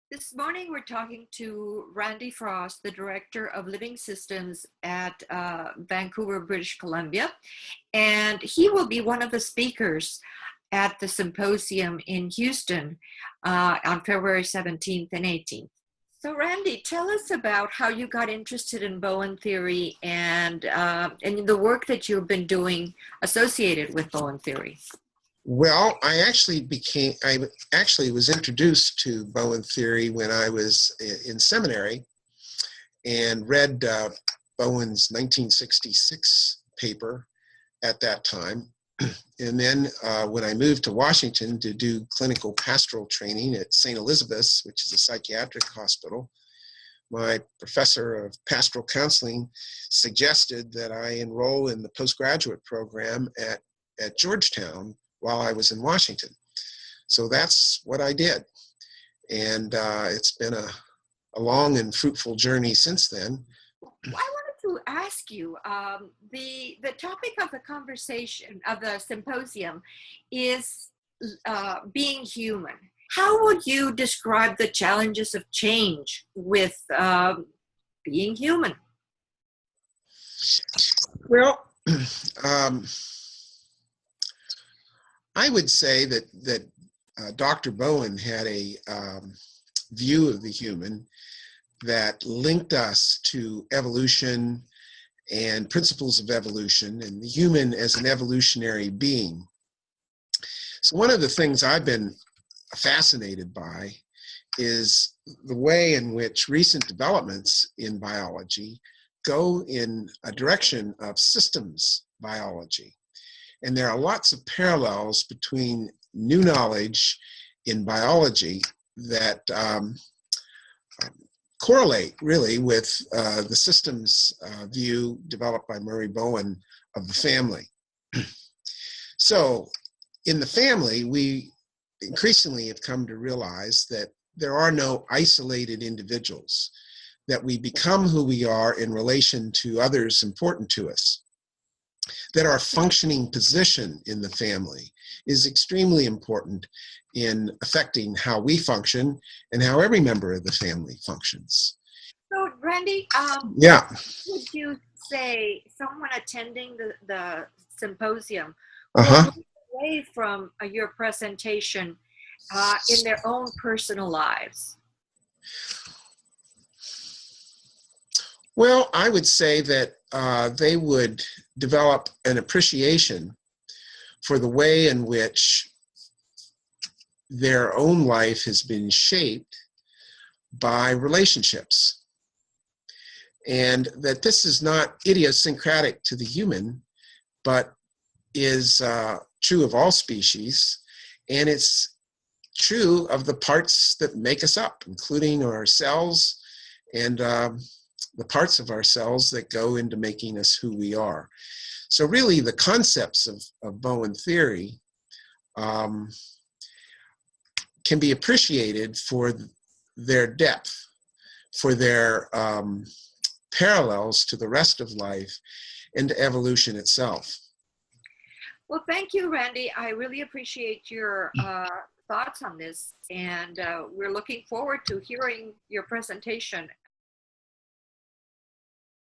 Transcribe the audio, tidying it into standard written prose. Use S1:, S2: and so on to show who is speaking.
S1: This morning, we're talking to Randy Frost, the Director of Living Systems at Vancouver, British Columbia. And he will be one of the speakers at the Symposium in Houston on February 17th and 18th. So Randy, tell us about how you got interested in Bowen theory and the work that you've been doing associated with Bowen theory.
S2: Well, I actually was introduced to Bowen theory when I was in seminary and read Bowen's 1966 paper at that time. And then when I moved to Washington to do clinical pastoral training at St. Elizabeth's, which is a psychiatric hospital, my professor of pastoral counseling suggested that I enroll in the postgraduate program at Georgetown while I was in Washington. So that's what I did. And it's been a long and fruitful journey since then.
S1: I wanted to ask you, the topic of the conversation, of the symposium, is being human. How would you describe the challenges of change with being human?
S2: Well, I would say that Dr. Bowen had a view of the human that linked us to evolution and principles of evolution and the human as an evolutionary being. So one of the things I've been fascinated by is the way in which recent developments in biology go in a direction of systems biology. And there are lots of parallels between new knowledge in biology that correlate really with the systems view developed by Murray Bowen of the family. So in the family, we increasingly have come to realize that there are no isolated individuals, that we become who we are in relation to others important to us, that our functioning position in the family is extremely important in affecting how we function and how every member of the family functions.
S1: So, Randy,
S2: yeah.
S1: Would you say someone attending the symposium
S2: Uh-huh.
S1: will move away from your presentation in their own personal lives?
S2: Well, I would say that they would develop an appreciation for the way in which their own life has been shaped by relationships. And that this is not idiosyncratic to the human, but is true of all species. And it's true of the parts that make us up, including our cells and the parts of ourselves that go into making us who we are. So really the concepts of Bowen theory can be appreciated for their depth, for their parallels to the rest of life and to evolution itself.
S1: Well, thank you, Randy. I really appreciate your thoughts on this, and we're looking forward to hearing your presentation